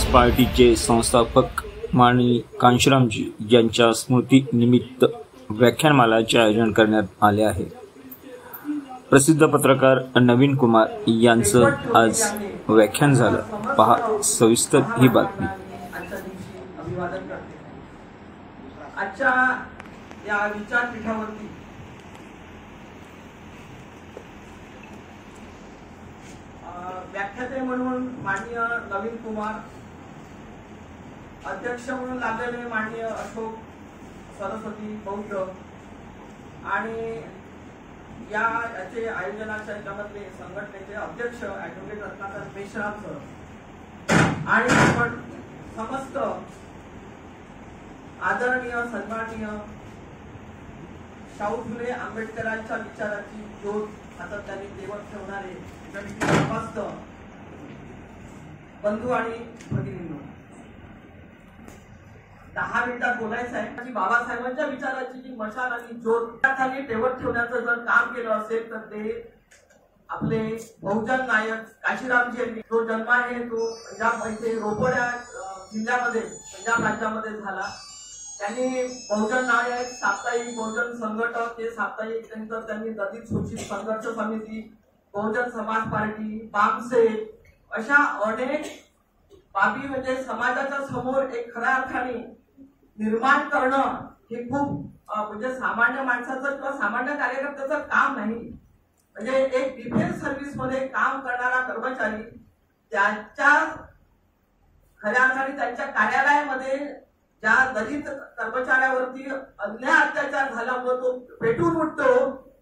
समाज पार्टीचे संस्थापक माननीय कांशीरामजी यांच्या स्मृती निमित्त व्याख्यानमालाचे आयोजन करण्यात आले आहे। प्रसिद्ध पत्रकार नवीन कुमार यांचं आज व्याख्यान झालं। पहा सविस्तर ही बातमी। आजच्या या विचारपीठावरती व्याख्याते म्हणून माननीय नवीन कुमार, अध्यक्ष म्हणून लागलेले माननीय अशोक सरस्वती बौद्ध आणि याचे आयोजनाच्या याच्यामधले संघटनेचे अध्यक्ष ॲडव्होकेट रत्नाकर मेश्राम सर आणि आपण समस्त आदरणीय सन्माननीय शाहू फुले आंबेडकरांच्या विचाराची ज्योत सातत्याने तेवत ठेवणारे समस्त बंधू आणि भगिनींनो, 10 मिनिटात बोलायचं आहे की बाबासाहेबांच्या विचाराची जी मशाल आणि ज्योत त्याखाली तेवत ठेवण्याचं जर काम केलं असेल तर ते आपले बहुजन नायक काशीरामजी यांनी, जो जन्म आहे तो पंजाब इथे रोपड जिल्ह्यामध्ये पंजाब राज्यामध्ये झाला। त्यांनी बहुजन नायक, साप्ताहिक बहुजन संघटक, ते साप्ताहिक नंतर त्यांनी दलित शोषित संघर्ष समिती, बहुजन समाज पार्टी, बामसे अशा अनेक बाबी म्हणजे समाजाच्या समोर एक खऱ्या अर्थाने निर्माण करणं हे खूप म्हणजे सामान्य माणसाचं किंवा सामान्य कार्यकर्त्याचं काम नाही। म्हणजे एक डिफेन्स सर्व्हिस मध्ये काम करणारा कर्मचारी त्याच्या खऱ्या अर्थाने त्यांच्या कार्यालयामध्ये ज्या दलित कर्मचाऱ्यावरती अन्याय अत्याचार झाल्यामुळे तो पेटून उठतो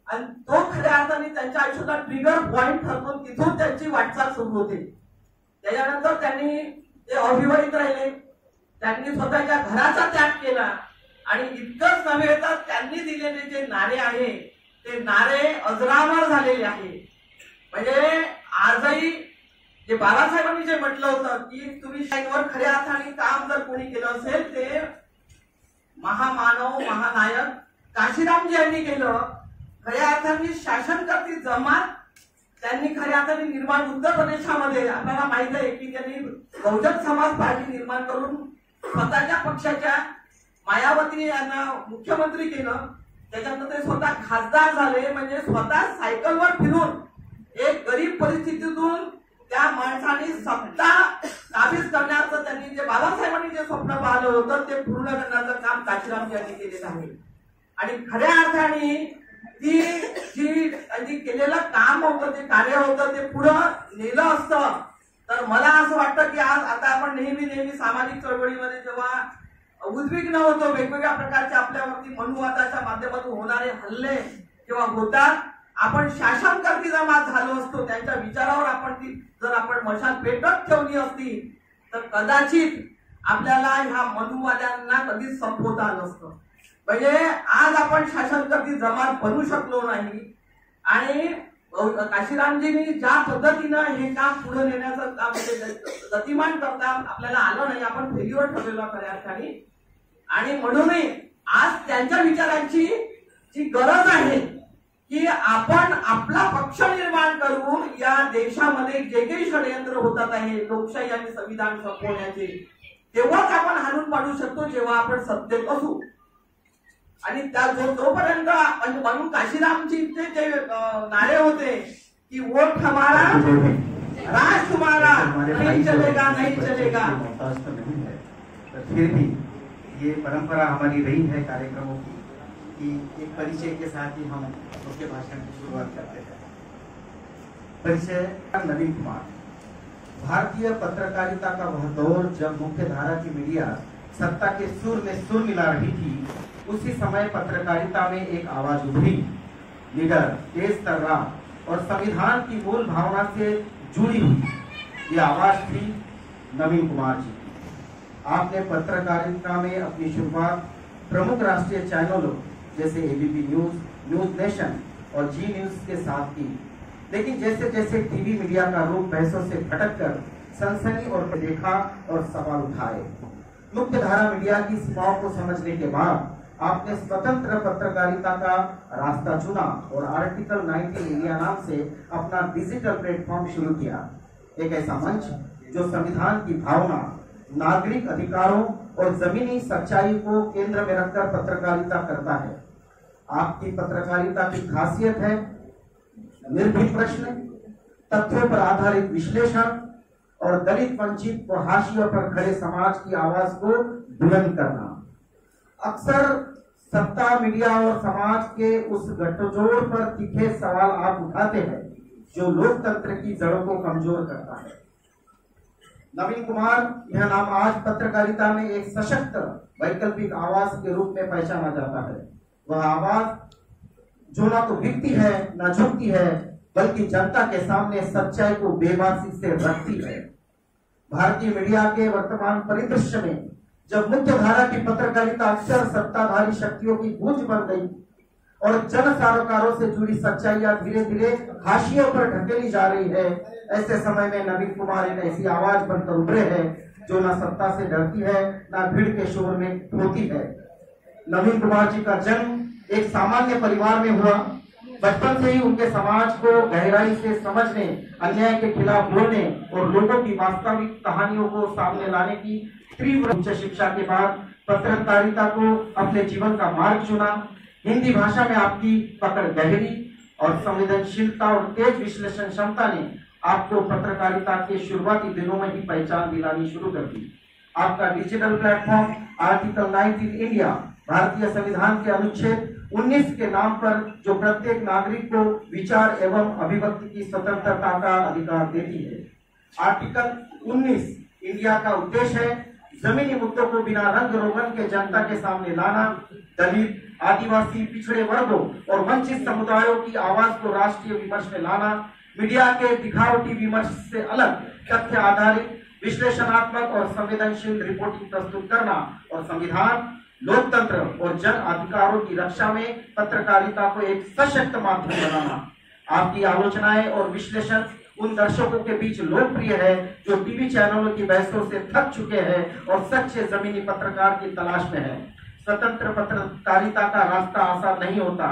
आणि तो खऱ्या अर्थाने त्यांच्या आयुष्याचा ट्रिगर पॉइंट ठरतो, तिथून त्यांची वाटचाल सुरू होते। त्याच्यानंतर त्यांनी ते अविवाहित राहिले, त्यांनी स्वतःच्या घराचा त्याग केला आणि इतकंच नव्हे तर त्यांनी दिलेले जे नारे आहे ते नारे अजरामर झालेले आहे। म्हणजे आजही जे बाबासाहेबांनी जे म्हटलं होतं की तुम्ही शाहीवर खऱ्या अर्थाने काम जर कोणी केलं असेल ते महामानव महानायक काशीरामजी यांनी केलं। खऱ्या अर्थाने शासनकर्ती जमात त्यांनी खऱ्या अर्थाने निर्माण उत्तर प्रदेशामध्ये आपल्याला माहित आहे की त्यांनी बहुजन समाज पार्टी निर्माण करून स्वतःच्या पक्षाच्या मायावती यांना मुख्यमंत्री केलं। त्याच्यानंतर ते स्वतः खासदार झाले, म्हणजे स्वतः सायकलवर फिरून एक गरीब परिस्थितीतून त्या माणसाने सत्ता काबीज करण्याचं त्यांनी जे बाबासाहेबांनी जे स्वप्न पाहिलं होतं ते पूर्ण करण्याचं काम काशीरामजी यांनी केलेलं आहे। आणि खऱ्या अर्थाने ती जी त्यांनी केलेलं काम होतं, ते कार्य होतं, ते पुढं नेलं असतं तर मला असं वाटतं की आज आता आपण नेहमी सामाजिक चळवळीमध्ये जेव्हा उद्विग्न होतो, वेगवेगळ्या प्रकारचे आपल्यावरती मनुवादाच्या माध्यमातून होणारे हल्ले जेव्हा होतात, आपण शासनकर्ती जमात झालो असतो, त्यांच्या विचारावर आपण ती जर आपण मशाल पेटत ठेवली असती तर कदाचित आपल्याला ह्या मनुवाद्यांना कधीच संपवता आलं नसतं। म्हणजे आज आपण शासनकर्ती जमात बनू शकलो नाही आणि काशीरामजींनी ज्या पद्धतीनं हे काम पुढे नेण्याचं काम गतिमान करता आपल्याला आलं नाही, आपण फेरीवर ठरलेलो खऱ्या अर्थाने। आणि म्हणूनही आज त्यांच्या विचारांची जी गरज आहे की आपण आपला पक्ष निर्माण करून या देशामध्ये जे काही षडयंत्र होतात आहे लोकशाही आणि संविधान संपवण्याचे, तेव्हाच आपण हाणून पाडू शकतो जेव्हा आपण सत्तेत असू। आणि त्या जोपर्यंत म्हणजे म्हणून काशीरामजींचे जे नारे होते की वोट हमारा राज तुम्हारा, नहीं चलेगा नहीं चलेगा। फिर भी ये परंपरा हमारी रही है कार्यक्रमों की कि एक परिचय के साथ ही हम मुख्य भाषण की शुरुआत करते हैं। परिचय नवीन कुमार। भारतीय पत्रकारिता का वह दौर जब मुख्य धारा की मीडिया सत्ता के सुर में सुर मिला रही थी, उसी समय पत्रकारिता में एक आवाज उभरी, निडर, तेज तर्रार और संविधान की मूल भावना से जुड़ी हुई। ये आवाज थी नवीन कुमार जी। आपने पत्रकारिता में अपनी शुरुआत प्रमुख राष्ट्रीय चैनलों जैसे एबीपी न्यूज, न्यूज नेशन और जी न्यूज के साथ की, लेकिन जैसे जैसे टीवी मीडिया का रूप पैसों से भटककर सनसनी और देखा और सवाल उठाए, मुख्य धारा मीडिया की सीमाओं को समझने के बाद आपने स्वतंत्र पत्रकारिता का रास्ता चुना और आर्टिकल 19 इंडिया नाम से अपना डिजिटल प्लेटफॉर्म शुरू किया। एक ऐसा मंच जो संविधान की भावना, नागरिक अधिकारों और जमीनी सच्चाई को केंद्र में रखकर पत्रकारिता करता है। आपकी पत्रकारिता की खासियत है निर्भीक प्रश्न, तथ्यों पर आधारित विश्लेषण और दलित वंचित व हाशिए पर खड़े समाज की आवाज को बुलंद करना। अक्सर सत्ता, मीडिया और समाज के उस गठजोड़ पर तीखे सवाल आप उठाते हैं जो लोकतंत्र की जड़ों को कमजोर करता है। नवीन कुमार, यह नाम आज पत्रकारिता में एक सशक्त वैकल्पिक आवाज के रूप में पहचाना जाता है। वह आवाज जो ना तो बिकती है न झुकती है, बल्कि जनता के सामने सच्चाई को बेबासी से रखती है। भारतीय मीडिया के वर्तमान परिदृश्य में जब मुख्य धारा की पत्रकारिता अक्सर सत्ताधारी शक्तियों की गूंज बन गई और जन सरोकारों से जुड़ी सच्चाइयां धीरे धीरे हाशिए पर ढकेली जा रही है, ऐसे समय में नवीन कुमार एक ऐसी आवाज बनकर उभरे हैं जो न सत्ता से डरती है न भीड़ के शोर में होती है। नवीन कुमार जी का जन्म एक सामान्य परिवार में हुआ। बचपन से ही उनके समाज को गहराई से समझने, अन्याय के खिलाफ बोलने और लोगों की वास्तविक कहानियों को सामने लाने की तीव्र उच्च शिक्षा के बाद पत्रकारिता को अपने जीवन का मार्ग चुना। हिंदी भाषा में आपकी पकड़ गहरी और संवेदनशीलता और तेज विश्लेषण क्षमता ने आपको पत्रकारिता के शुरुआती दिनों में ही पहचान दिलानी शुरू कर दी। आपका डिजिटल प्लेटफॉर्म आर्टिकल 19 इंडिया भारतीय संविधान के अनुच्छेद 19 के नाम पर जो प्रत्येक नागरिक को विचार एवं अभिव्यक्ति की स्वतंत्रता का अधिकार देती है। आर्टिकल 19 इंडिया का उद्देश्य है जमीनी मुद्दों को बिना रंग रोगन के जनता के सामने लाना, दलित, आदिवासी, पिछड़े वर्गों और वंचित समुदायों की आवाज को राष्ट्रीय विमर्श में लाना, मीडिया के दिखावटी विमर्श से अलग तथ्य आधारित विश्लेषणात्मक और संवेदनशील रिपोर्टिंग प्रस्तुत करना और संविधान, लोकतंत्र और जन अधिकारों की रक्षा में पत्रकारिता को एक सशक्त माध्यम बनाना। आपकी आलोचनाएं और विश्लेषण उन दर्शकों के बीच लोकप्रिय है जो टीवी चैनलों की बहसों से थक चुके हैं और सच्चे जमीनी पत्रकार की तलाश में है। स्वतंत्र पत्रकारिता का रास्ता आसान नहीं होता।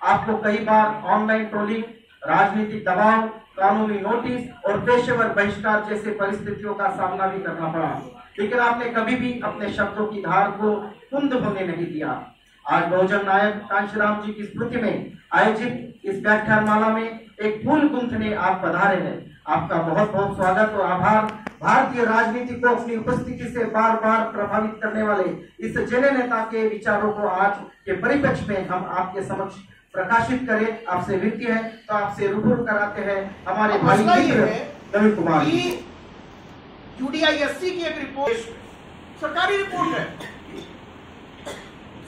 आपको कई बार ऑनलाइन ट्रोलिंग, राजनीतिक दबाव, कानूनी नोटिस और पेशेवर बहिष्कार जैसे परिस्थितियों का सामना भी करना पड़ा, लेकिन आपने कभी भी अपने शब्दों की धार को कुंद होने नहीं दिया। आज बहुजन नायक कांशीराम जी की स्मृति में आयोजित इस व्याख्यानमाला में एक फूल गुंथने आप पधारे हैं। आपका बहुत बहुत स्वागत और आभार। भारतीय राजनीति को अपनी उपस्थिति से बार बार प्रभावित करने वाले इस जन नेता के विचारों को आज के परिप्रेक्ष्य में हम आपके समक्ष प्रकाशित करें। आपसे विनती है तो आपसे रूबरू कराते हैं हमारे भाई नवीन कुमार। यूडीआईएससी की एक रिपोर्ट, सरकारी रिपोर्ट है,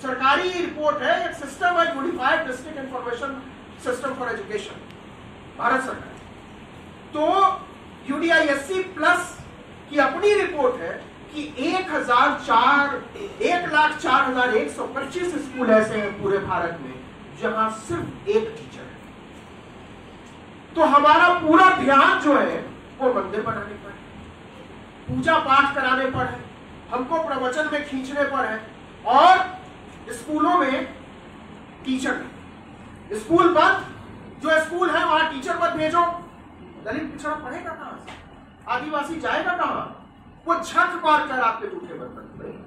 सरकारी रिपोर्ट है, एक सिस्टम है unified district information system for education, Bharat सरकार। तो यूडीआईएससी प्लस की अपनी रिपोर्ट है कि 1,04,125 स्कूल ऐसे हैं पूरे भारत में जहां सिर्फ एक टीचर है। तो हमारा पूरा ध्यान जो है वो मंदिर बनाने पर है, पूजा पाठ कराने पर है, हमको प्रवचन में खींचने पर है, और स्कूलों में टीचर नहीं। स्कूल बंद, जो स्कूल है वहां टीचर मत भेजो। दलित पिछड़ा पढ़ेगा कहां से? आदिवासी जाएगा कहां? वो छत पार कर आपके दूसरे बर्तन पड़ेगा,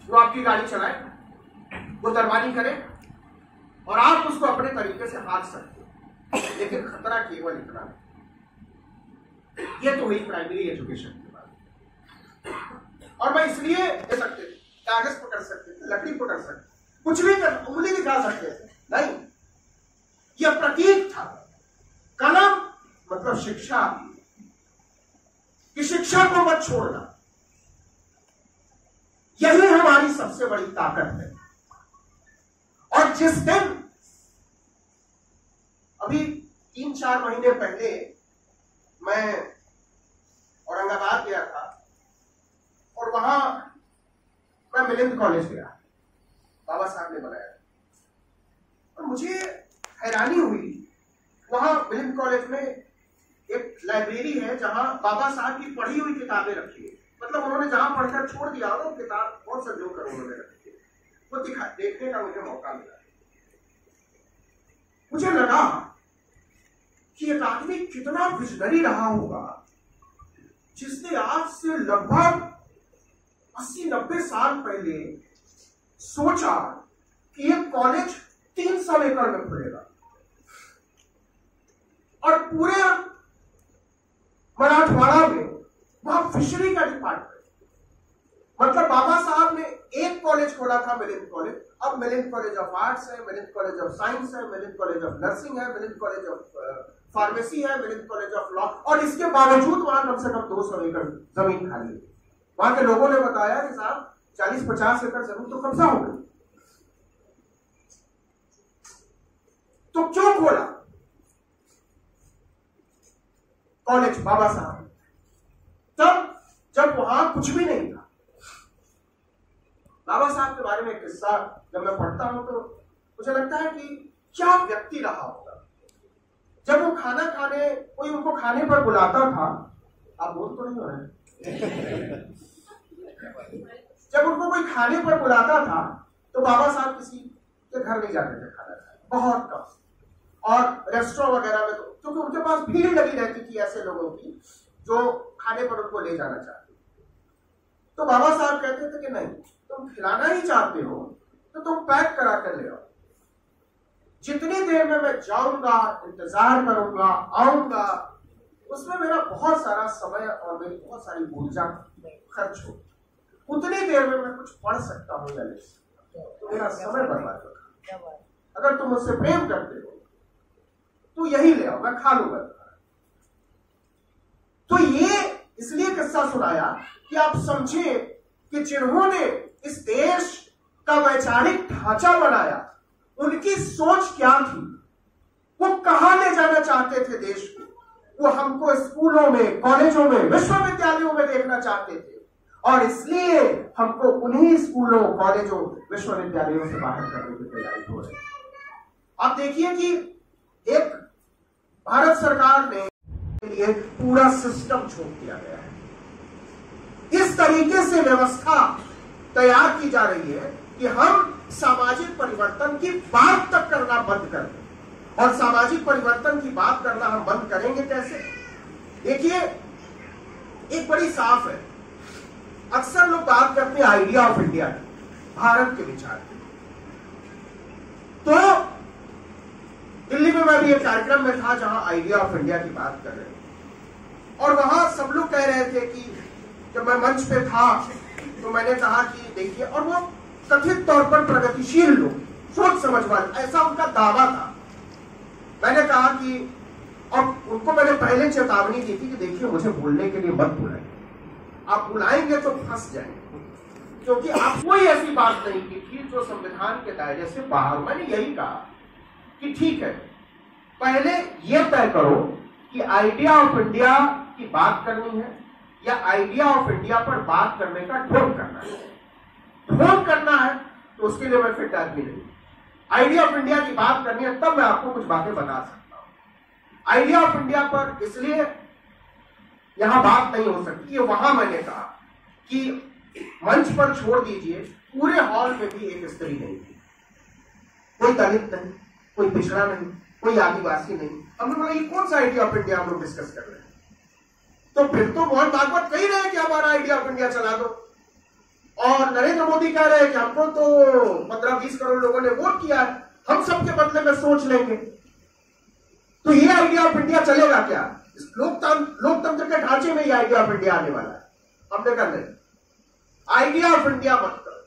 वो आपकी गाड़ी चलाए, वो दरबारी करे और आप उसको अपने तरीके से हाथ सकते हो, लेकिन खतरा केवल इतना है। ये तो हुई प्राइमरी एजुकेशन की बात। और मैं इसलिए दे सकते थे, कागज पकड़ सकते थे, लकड़ी पकड़ सकते, कुछ भी कर, उंगली दिखा सकते थे, नहीं, यह प्रतीक था। कलम मतलब शिक्षा, कि शिक्षा को मत छोड़ना, यही हमारी सबसे बड़ी ताकत है। और जिस दिन, अभी 3-4 महीने पहले मैं औरंगाबाद गया था और वहां मैं मिलिंद कॉलेज गया, बाबा साहब ने बनाया, और मुझे हैरानी हुई। वहां मिलिंद कॉलेज में एक लाइब्रेरी है जहां बाबा साहब की पढ़ी हुई किताबें रखी है, मतलब उन्होंने जहां पढ़कर छोड़ दिया वो किताब बहुत संजो कर उन्होंने रखी है, वो देखने का मुझे मौका मिला। मुझे लगा कि एक आदमी कितना विजनरी रहा होगा जिसने आज से लगभग 80-90 साल पहले सोचा कि ये कॉलेज 300 एकड़ में खुलेगा और पूरे मराठवाड़ा में वहां फिशरी का डिपार्टमेंट, मतलब बाबा साहब ने एक कॉलेज खोला था, मिलिंद कॉलेज। अब मिलिंद कॉलेज ऑफ आर्ट्स है, मिलिंद कॉलेज ऑफ साइंस है, मिलिंद कॉलेज ऑफ नर्सिंग है, मिलिंद कॉलेज ऑफ फार्मेसी है, मिलिंद कॉलेज ऑफ लॉ, और इसके बावजूद वहां कम से कम 200 एकड़ जमीन खाली है। वहां के लोगों ने बताया कि साहब 40-50 एकड़ जमीन तो कब्जा हो गई, तो क्यों खोला कॉलेज बाबा साहब? तब जब वहां कुछ भी नहीं था। बाबा साहब के बारे में एक किस्सा जब मैं पढ़ता हूं तो मुझे लगता है कि क्या व्यक्ति रहा होगा। जब वो खाना खाने, कोई उनको खाने पर बुलाता था, आप बोल तो नहीं हो रहे जब उनको कोई खाने पर बुलाता था तो बाबा साहब किसी के घर नहीं जाते थे खाना खाने, बहुत कम। और रेस्टोरेंट वगैरह में तो क्योंकि उनके पास भीड़ लगी रहती थी ऐसे लोगों की जो खाने पर उनको ले जाना चाहते, तो बाबा साहब कहते थे कि नहीं, तुम खिलाना ही चाहते हो तो तुम पैक करा कर ले आओ, जितनी देर में मैं जाऊंगा, इंतजार करूंगा, आऊंगा, उसमें मेरा बहुत सारा समय और मेरी बहुत सारी ऊर्जा खर्च हो, उतनी देर में मैं कुछ पढ़ सकता हूं या लिख सकता हूं, तो मेरा समय बर्बाद होगा। अगर तुम मुझसे प्रेम करते हो तो यही ले आओ, मैं खा लूंगा। तो ये इसलिए किस्सा सुनाया कि आप समझे कि जिन्होंने इस देश का वैचारिक ढांचा बनाया, उनकी सोच क्या थी, वो कहां ले जाना चाहते थे देश को। वो हमको स्कूलों में, कॉलेजों में, विश्वविद्यालयों में देखना चाहते थे, और इसलिए हमको उन्हीं स्कूलों, कॉलेजों, विश्वविद्यालयों से बाहर करने की तैयारी हो रही है। आप देखिए कि एक भारत सरकार ने लिए पूरा सिस्टम छोड़ दिया गया है। इस तरीके से व्यवस्था तैयार की जा रही है कि हम सामाजिक परिवर्तन की बात तक करना बंद कर दें। और सामाजिक परिवर्तन की बात करना हम बंद करेंगे कैसे? देखिए, एक बड़ी साफ है, अक्सर लोग बात करते हैं आइडिया ऑफ इंडिया की, भारत के विचार की। तो दिल्ली में मैं भी एक कार्यक्रम में था जहां आइडिया ऑफ इंडिया की बात कर रहे थे, और वहां सब लोग कह रहे थे कि जब मैं मंच पे था तो मैंने कहा कि देखिए, और वो कथित तौर पर प्रगतिशील लोग, सोच समझ वाले, ऐसा उनका दावा था। मैंने कहा कि, और उनको मैंने पहले चेतावनी दी थी कि देखिए, मुझे बोलने के लिए मत बुलाएं, आप बुलाएंगे तो फंस जाएंगे, क्योंकि आप कोई ऐसी बात नहीं की थी जो संविधान के दायरे से बाहर। मैंने यही कहा कि ठीक है, पहले यह तय करो कि आइडिया ऑफ इंडिया की बात करनी है या आइडिया ऑफ इंडिया पर बात करने का ढोंग करना है। ढोंग करना है तो उसके लिए मैं फिट आदमी नहीं। आइडिया ऑफ इंडिया की बात करनी है तब मैं आपको कुछ बातें बता सकता हूं। आइडिया ऑफ इंडिया पर इसलिए यहां बात नहीं हो सकती, वहां मैंने कहा कि मंच पर छोड़ दीजिए, पूरे हॉल में भी एक स्त्री नहीं थी, कोई दलित नहीं, कोई पिछड़ा नहीं, कोई आदिवासी नहीं। हमने बोला ये कौन सा आइडिया ऑफ इंडिया हम लोग डिस्कस कर रहे हैं? तो फिर तो मोहन भागवत कह रहे हैं कि हमारा आइडिया ऑफ इंडिया चला दो, और नरेंद्र मोदी कह रहे हैं कि हमको तो 15-20 करोड़ लोगों ने वोट किया है, हम सबके बदले में सोच लेंगे। तो ये आइडिया ऑफ इंडिया चलेगा क्या? इस लोकतंत्र के ढांचे में ये आइडिया ऑफ इंडिया आने वाला है। हमने कहा नहीं, आइडिया ऑफ इंडिया मत करो,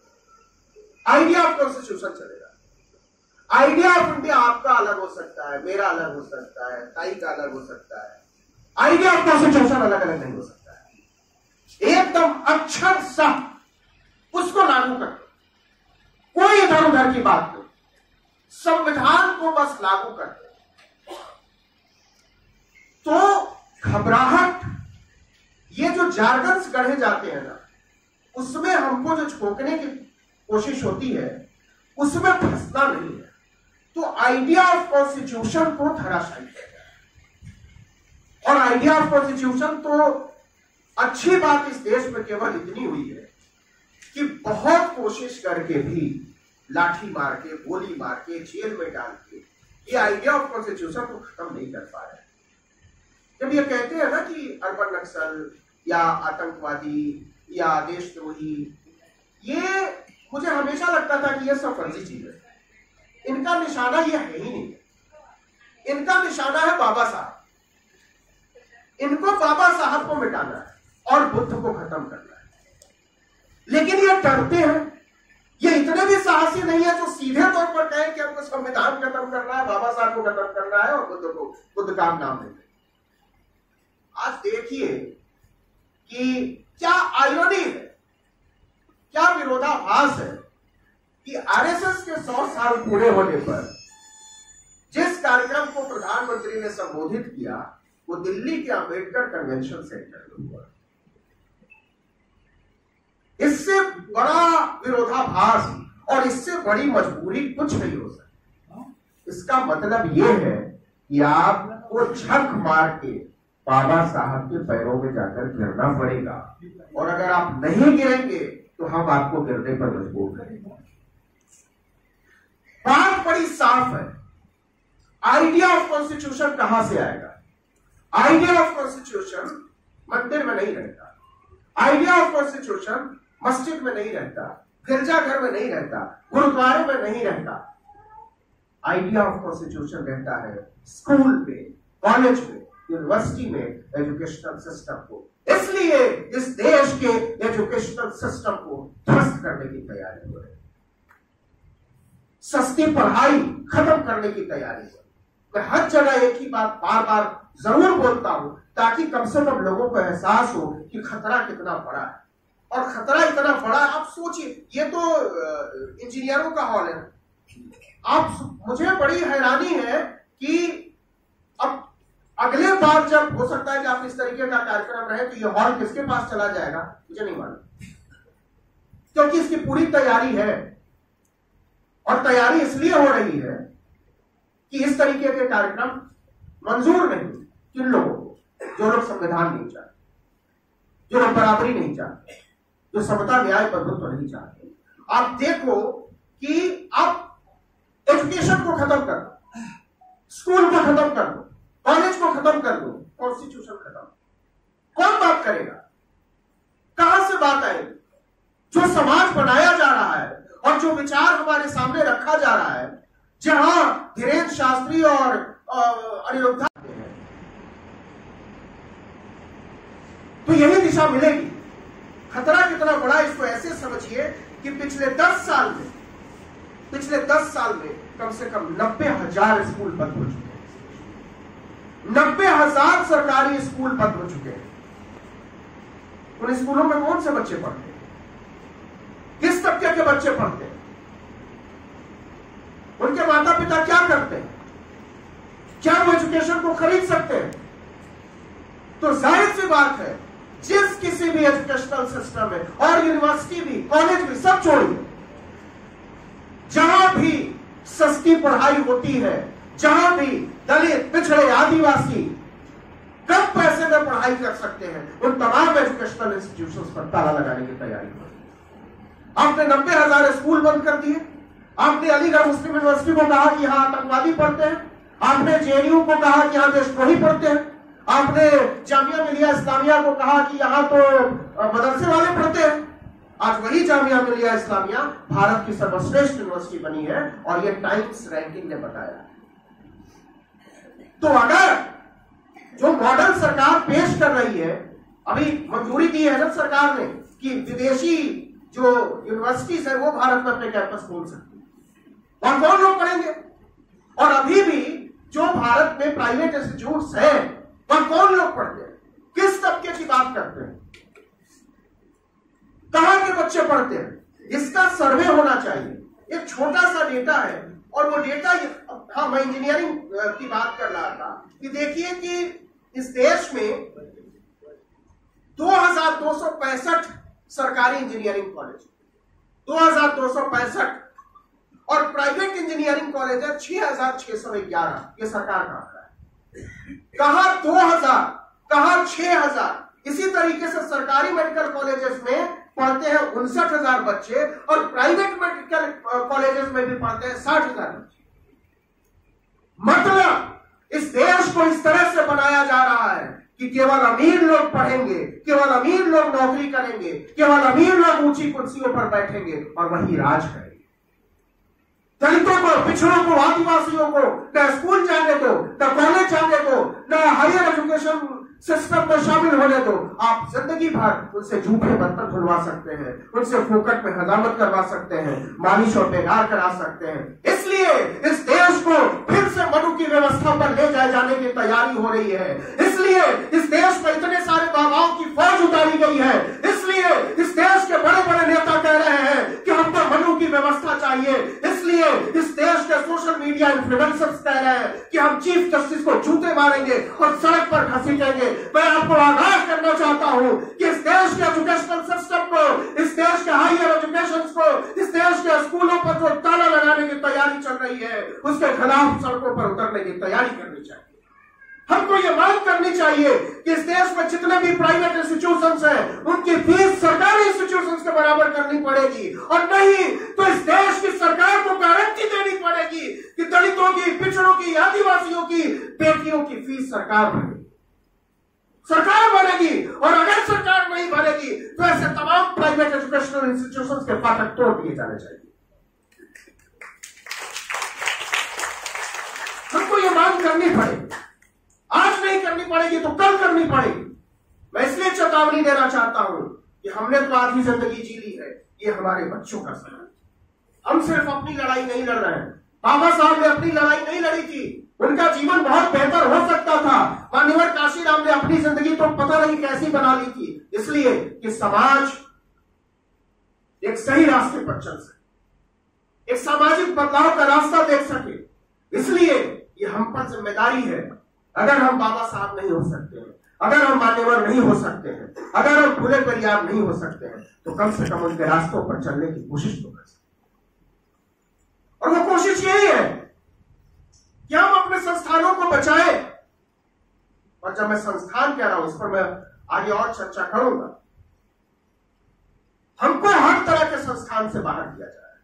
आइडिया ऑफ कॉन्स्टिट्यूशन चलेगा। आइडिया ऑफ इंडिया आपका अलग हो सकता है, मेरा अलग हो सकता है, ताई का अलग हो सकता है, आइडिया ऑफ कॉन्स्टिट्यूशन अलग अलग नहीं हो सकता है। एकदम अक्षर सह उसको लागू कर, कोई इधर उधर की बात नहीं, संविधान को बस लागू कर। तो घबराहट, ये जो जार्गन्स गढ़े जाते हैं ना, उसमें हमको जो छोकने की कोशिश होती है, उसमें फंसना नहीं है। तो आइडिया ऑफ कॉन्स्टिट्यूशन को धराशायी किया जाए। और आइडिया ऑफ कॉन्स्टिट्यूशन तो अच्छी बात इस देश में केवल इतनी हुई है कि बहुत कोशिश करके भी लाठी मार के, गोली मार के, जेल में डाल के ये आइडिया ऑफ कॉन्स्टिट्यूशन को खत्म नहीं कर पा रहे। जब ये कहते हैं ना कि अर्बन नक्सल, या आतंकवादी या देशद्रोही, ये मुझे हमेशा लगता था कि ये सब फर्जी चीज है। इनका निशाना ये है ही नहीं, इनका निशाना है बाबा साहब। इनको बाबा साहब को मिटाना है और बुद्ध को खत्म करना है। लेकिन ये डरते हैं, ये इतने भी साहसी नहीं है जो सीधे तौर पर कहें कि हमको संविधान खत्म करना है, बाबा साहब को खत्म करना है और बुद्ध का नाम देते। आज देखिए कि क्या आयरनी है, क्या विरोधाभास है कि आरएसएस के 100 साल पूरे होने पर जिस कार्यक्रम को प्रधानमंत्री ने संबोधित किया वो दिल्ली के अंबेडकर कन्वेंशन सेंटर में हुआ। इससे बड़ा विरोधाभास और इससे बड़ी मजबूरी कुछ नहीं हो सकती। इसका मतलब यह है कि आपको झक मार के बाबा साहब के पैरों में जाकर गिरना पड़ेगा, और अगर आप नहीं गिरेंगे तो हम आपको गिरने पर मजबूर करेंगे। बात बड़ी साफ है, आइडिया ऑफ कॉन्स्टिट्यूशन कहां से आएगा? आइडिया ऑफ कॉन्स्टिट्यूशन मंदिर में नहीं रहता, आइडिया ऑफ कॉन्स्टिट्यूशन मस्जिद में नहीं रहता, गिरजाघर में नहीं रहता, गुरुद्वारे में नहीं रहता। आइडिया ऑफ कॉन्स्टिट्यूशन रहता है स्कूल में, कॉलेज में, यूनिवर्सिटी में, एजुकेशनल सिस्टम को। इसलिए इस देश के एजुकेशनल सिस्टम को ध्वस्त करने की तैयारी हो रही है, सस्ती पढ़ाई खत्म करने की तैयारी है। मैं हर जगह एक ही बात बार बार जरूर बोलता हूं ताकि कम से कम लोगों को एहसास हो कि खतरा कितना बड़ा है। और खतरा इतना बड़ा है, आप सोचिए, ये तो इंजीनियरों का हॉल है। मुझे बड़ी हैरानी है कि अब अगले बार जब हो सकता है कि आप इस तरीके का कार्यक्रम रहे तो ये हॉल किसके पास चला जाएगा मुझे नहीं मालूम, क्योंकि इसकी पूरी तैयारी है। और तैयारी इसलिए हो रही है कि इस तरीके के कार्यक्रम मंजूर नहीं किन लोगों को, जो लोग संविधान नहीं चाहते, जो लोग बराबरी नहीं चाहते, जो समता न्याय बंधुत्व नहीं चाहते। आप देखो कि आप एजुकेशन को खत्म कर दो, स्कूल को खत्म कर दो, कॉलेज को खत्म कर दो, कॉन्स्टिट्यूशन खत्म, कौन बात करेगा? कहां से बात आएगी? जो समाज बनाया जा रहा है और जो विचार हमारे सामने रखा जा रहा है, जहां धीरेन्द्र शास्त्री और अनिरुद्धा तो यही दिशा मिलेगी। खतरा कितना बड़ा इसको ऐसे समझिए कि पिछले 10 साल में कम से कम 90,000 स्कूल बंद हो चुके हैं। 90,000 सरकारी स्कूल बंद हो चुके हैं। उन स्कूलों में कौन से बच्चे पढ़ते हैं? किस तबके के बच्चे पढ़ते हैं? उनके माता पिता क्या करते हैं? क्या वो एजुकेशन को खरीद सकते हैं? तो जाहिर सी बात है, जिस किसी भी एजुकेशनल सिस्टम में, और यूनिवर्सिटी भी, कॉलेज भी, सब छोड़िए, जहां भी सस्ती पढ़ाई होती है, जहां भी दलित, पिछड़े, आदिवासी कम पैसे में पढ़ाई कर सकते हैं, उन तमाम एजुकेशनल इंस्टीट्यूशंस पर ताला लगाने की तैयारी हो रही है। आपने 90,000 स्कूल बंद कर दिए। आपने अलीगढ़ मुस्लिम यूनिवर्सिटी को कहा कि यहां आतंकवादी पढ़ते हैं। आपने जेएनयू को कहा कि यहां देशद्रोही पढ़ते हैं। आपने जामिया मिलिया इस्लामिया को कहा कि यहां तो मदरसे वाले पढ़ते हैं। आज वही जामिया मिलिया इस्लामिया भारत की सर्वश्रेष्ठ यूनिवर्सिटी बनी है, और यह टाइम्स रैंकिंग ने बताया। तो अगर जो मॉडल सरकार पेश कर रही है, अभी मंजूरी दी है जब सरकार ने कि विदेशी जो यूनिवर्सिटीज है वो भारत में अपने कैंपस खोल सकती है, और कौन लोग पढ़ेंगे? और अभी भी जो भारत में प्राइवेट इंस्टीट्यूट्स हैं वहां कौन लोग पढ़ते हैं? किस तबके की बात करते हैं? कहां के बच्चे पढ़ते हैं? इसका सर्वे होना चाहिए। एक छोटा सा डेटा है, और वो डेटा, हाँ, मैं इंजीनियरिंग की बात कर रहा था कि देखिए कि इस देश में 2265 सरकारी इंजीनियरिंग कॉलेज, 2265, और प्राइवेट इंजीनियरिंग कॉलेज है 6,611। ये सरकार का आंकड़ा है। कहां 2000, कहां 6,000। इसी तरीके से सरकारी मेडिकल कॉलेजेस में पढ़ते हैं 59,000 बच्चे, और प्राइवेट मेडिकल कॉलेजेस में भी पढ़ते हैं 60,000 बच्चे। मतलब इस देश को इस तरह से बनाया जा रहा है कि केवल अमीर लोग पढ़ेंगे, केवल अमीर लोग नौकरी करेंगे, केवल अमीर लोग ऊंची कुर्सियों पर बैठेंगे और वही राज करेंगे। दलितों को, पिछड़ों को, आदिवासियों को न स्कूल जाने दो, न कॉलेज जाने दो, न हायर एजुकेशन सिस्टम में शामिल होने दो। आप जिंदगी भर उनसे झूठे बर्तन धुलवा सकते हैं, उनसे फोकट में हजामत करवा सकते हैं, मालिश और बेगार करा सकते हैं। इसलिए इस देश को फिर से मनु की व्यवस्था पर ले जाए जाने की तैयारी हो रही है। इसलिए इस देश में इतने सारे बाबाओं की फौज उतारी गई है। इसलिए इस देश के बड़े बड़े नेता कह रहे हैं कि हमको मनु की व्यवस्था चाहिए। इसलिए इस देश के सोशल मीडिया इन्फ्लुएंसर्स कह रहे हैं कि हम चीफ जस्टिस को जूते मारेंगे और सड़क पर घसीटेंगे। मैं आपको आगाह करना चाहता हूं कि इस देश के एजुकेशनल सिस्टम को, इस देश के हायर एजुकेशन को, इस देश के स्कूलों पर जो ताला लगाने की तैयारी चल रही है, उसके खिलाफ सड़कों पर उतरने की तैयारी करनी चाहिए। हमको ये मांग करनी चाहिए कि इस देश में जितने भी प्राइवेट इंस्टीट्यूशंस हैं, उनकी फीस सरकारी इंस्टीट्यूशंस के बराबर करनी पड़ेगी, और नहीं तो इस देश की सरकार को गारंटी देनी पड़ेगी कि दलितों की, पिछड़ों की, आदिवासियों की बेटियों की फीस सरकार भरेगी। सरकार भरेगी, और अगर सरकार नहीं भरेगी तो ऐसे तमाम प्राइवेट एजुकेशनल इंस्टीट्यूशंस के फाटक तोड़ दिए जाने चाहिए। हमको ये मांग करनी पड़ेगी। आज नहीं करनी पड़ेगी तो कल करनी पड़ेगी। मैं इसलिए चेतावनी देना चाहता हूं कि हमने तो आधी जिंदगी जी ली है, ये हमारे बच्चों का समय। हम सिर्फ अपनी लड़ाई नहीं लड़ रहे हैं। बाबा साहब ने अपनी लड़ाई नहीं लड़ी थी, उनका जीवन बहुत बेहतर हो सकता था। मान्यवर काशीराम ने अपनी जिंदगी तो पता नहीं कैसी बना ली थी, इसलिए कि समाज एक सही रास्ते पर चल सके, एक सामाजिक बदलाव का रास्ता देख सके। इसलिए ये हम पर जिम्मेदारी है। अगर हम बाबा साहब नहीं हो सकते हैं, अगर हम मान्यवर नहीं हो सकते हैं, अगर हम फूले परिवार नहीं हो सकते हैं, तो कम से कम उनके रास्तों पर चलने की कोशिश तो कर सकते। और वो कोशिश यही है कि हम अपने संस्थानों को बचाएं। और जब मैं संस्थान कह रहा हूं, इस पर मैं आगे और चर्चा करूंगा। हमको हर तरह के संस्थान से बाहर किया जा रहा है।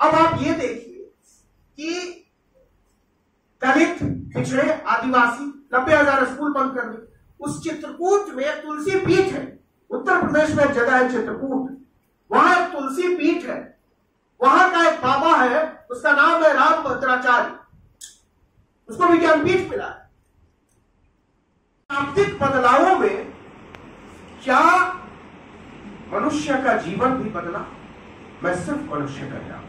अब आप ये देखिए कि दलित, पिछड़े, आदिवासी 90,000 स्कूल बंद कर दिए। उस चित्रकूट में तुलसी पीठ है। उत्तर प्रदेश में एक जगह है चित्रकूट, वहां एक तुलसी पीठ है। वहां का एक बाबा है, उसका नाम है रामभद्राचार्य, उसको भी ज्ञानपीठ मिला है। शाब्दिक बदलावों में क्या मनुष्य का जीवन भी बदला? मैं सिर्फ मनुष्य का नाम,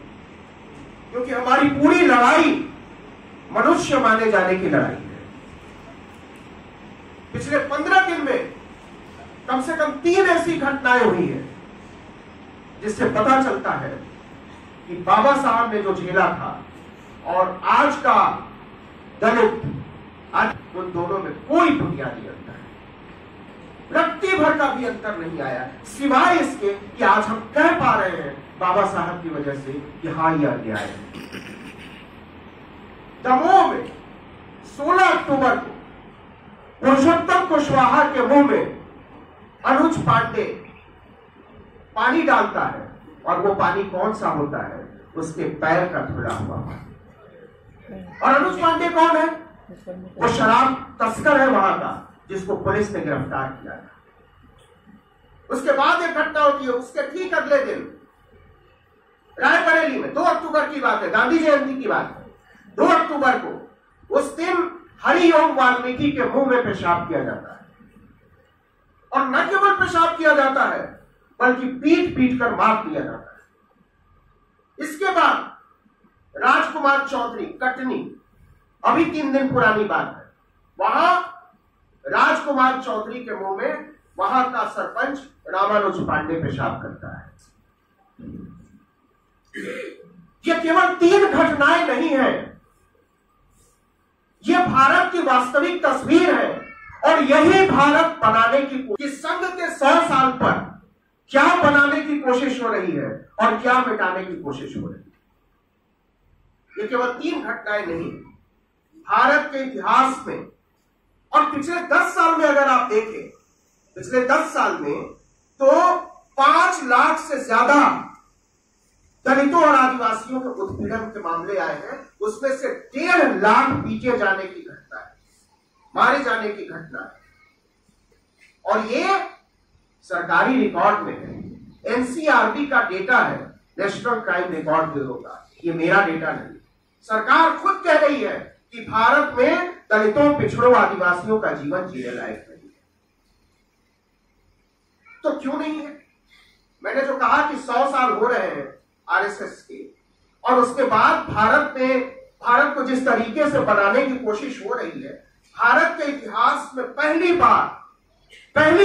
क्योंकि हमारी पूरी लड़ाई मनुष्य माने जाने की लड़ाई है। पिछले 15 दिन में कम से कम 3 ऐसी घटनाएं हुई है जिससे पता चलता है कि बाबा साहब ने जो झेला था और आज का दलित, आज उन दोनों में कोई बुनियादी अंतर है, रत्ती भर का भी अंतर नहीं आया, सिवाय इसके कि आज हम कह पा रहे हैं बाबा साहब की वजह से कि हाँ यह अन्याय है। दमोह में 16 अक्टूबर को पुरुषोत्तम कुशवाहा के मुंह में अनुज पांडे पानी डालता है, और वो पानी कौन सा होता है? उसके पैर का धुला हुआ पानी। और अनुज पांडे कौन है? वो शराब तस्कर है वहां का, जिसको पुलिस ने गिरफ्तार किया था। उसके बाद एक घटना होती है, उसके ठीक अगले दिन रायबरेली में 2 अक्टूबर की बात है, गांधी जयंती की बात है, 2 अक्टूबर को उस दिन हरिओम वाल्मीकि के मुंह में पेशाब किया जाता है। और न केवल पेशाब किया जाता है, बल्कि पीट पीट कर मार दिया जाता है। इसके बाद राजकुमार चौधरी, कटनी, अभी 3 दिन पुरानी बात है, वहां राजकुमार चौधरी के मुंह में वहां का सरपंच रामानुज पांडे पेशाब करता है। ये केवल 3 घटनाएं नहीं है, ये भारत की वास्तविक तस्वीर है। और यही भारत बनाने की कोशिश, संघ के 100 साल पर क्या बनाने की कोशिश हो रही है और क्या मिटाने की कोशिश हो रही है। ये केवल 3 घटनाएं नहीं, भारत के इतिहास में और पिछले 10 साल में अगर आप देखें, पिछले 10 साल में तो 5 लाख से ज्यादा दलितों और आदिवासियों के उत्पीड़न के मामले आए हैं। उसमें से 1.5 लाख पीटे जाने की घटना है, मारे जाने की घटना है। और ये सरकारी रिकॉर्ड में है, एनसीआरबी का डेटा है, नेशनल क्राइम रिकॉर्ड ब्यूरो का, ये मेरा डेटा नहीं। सरकार खुद कह रही है कि भारत में दलितों, पिछड़ों, आदिवासियों का जीवन जीने लायक नहीं है। तो क्यों नहीं है? मैंने जो कहा कि 100 साल हो रहे हैं आरएसएस के, और उसके बाद भारत को जिस तरीके से बनाने की कोशिश हो रही है, भारत के इतिहास में पहली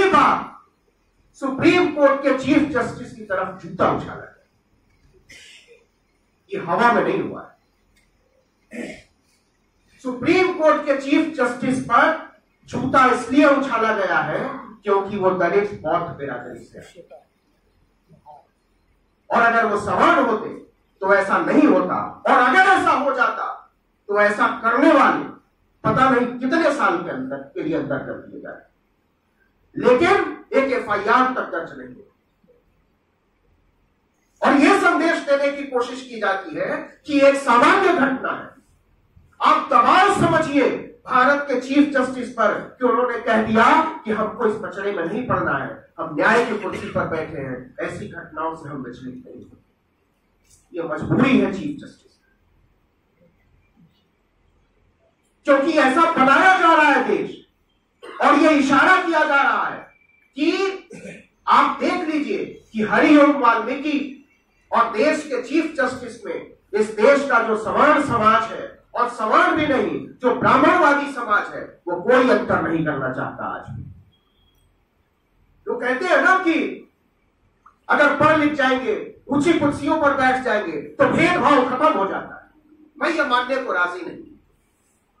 बार सुप्रीम कोर्ट के चीफ जस्टिस की तरफ जूता उछाला गया। ये हवा में नहीं हुआ है। सुप्रीम कोर्ट के चीफ जस्टिस पर जूता इसलिए उछाला गया है क्योंकि वो दलित बौद्ध बिरादरी से है, और अगर वो सवर्ण होते तो ऐसा नहीं होता, और अगर ऐसा हो जाता तो ऐसा करने वाले पता नहीं कितने साल के लिए अंदर कर दिए जाए, लेकिन एक एफआईआर तक दर्ज नहीं है। और यह संदेश देने की कोशिश की जाती है कि एक सामान्य घटना है। आप दबाव समझिए भारत के चीफ जस्टिस पर कि उन्होंने कह दिया कि हमको इस पचड़े में नहीं पड़ना है, हम न्याय की कुर्सी पर बैठे हैं, ऐसी घटनाओं से हम विचलित नहीं हैं। यह मजबूरी है चीफ जस्टिस, क्योंकि ऐसा बनाया जा रहा है देश, और यह इशारा किया जा रहा है कि आप देख लीजिए कि हरिओम वाल्मीकि और देश के चीफ जस्टिस में इस देश का जो सवर्ण समाज है, और सवर्ण भी नहीं, जो ब्राह्मणवादी समाज है, वो कोई अंतर नहीं करना चाहता आज भी। तो कहते हैं ना कि अगर पढ़ लिख जाएंगे, ऊंची कुर्सियों पर बैठ जाएंगे तो भेदभाव खत्म हो जाता है। मैं ये मानने को राजी नहीं,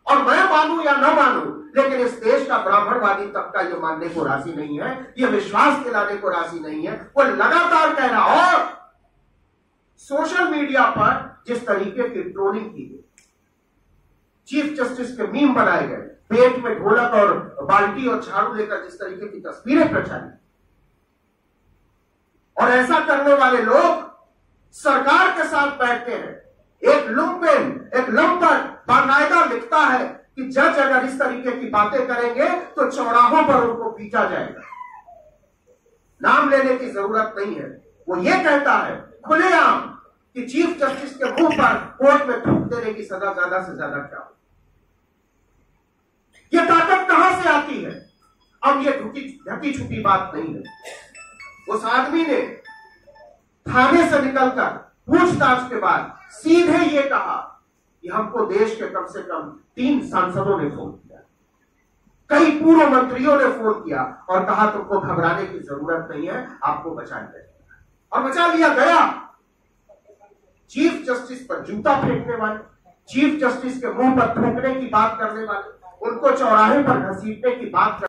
और मैं मानूं या न मानूं, लेकिन इस देश का ब्राह्मणवादी तबका ये मानने को राजी नहीं है, ये विश्वास दिलाने को राजी नहीं है। वो लगातार कह रहा, और सोशल मीडिया पर जिस तरीके की ट्रोलिंग की गई, चीफ जस्टिस के मीम बनाए गए, पेट में ढोलक और बाल्टी और झाड़ू लेकर जिस तरीके की तस्वीरें प्रचारित, और ऐसा करने वाले लोग सरकार के साथ बैठते हैं। एक लुम्पेन, एक लंपट बाकायदा लिखता है कि जज अगर इस तरीके की बातें करेंगे तो चौराहों पर उनको पीटा जाएगा। नाम लेने की जरूरत नहीं है। वो ये कहता है खुलेआम कि चीफ जस्टिस के मुंह पर कोर्ट में थूक देने की सजा ज्यादा से ज्यादा क्या हो। ये ताकत कहां से आती है? अब ये ढकी छुपी बात नहीं है। उस आदमी ने थाने से निकलकर पूछताछ के बाद सीधे ये कहा कि हमको देश के कम से कम 3 सांसदों ने फोन किया, कई पूर्व मंत्रियों ने फोन किया और कहा तुमको घबराने की जरूरत नहीं है, आपको बचा लिया जाएगा, और बचा लिया गया। चीफ जस्टिस पर जूता फेंकने वाले, चीफ जस्टिस के मुंह पर थूकने की बात करने वाले, उनको चौराहे पर घसीटने की बात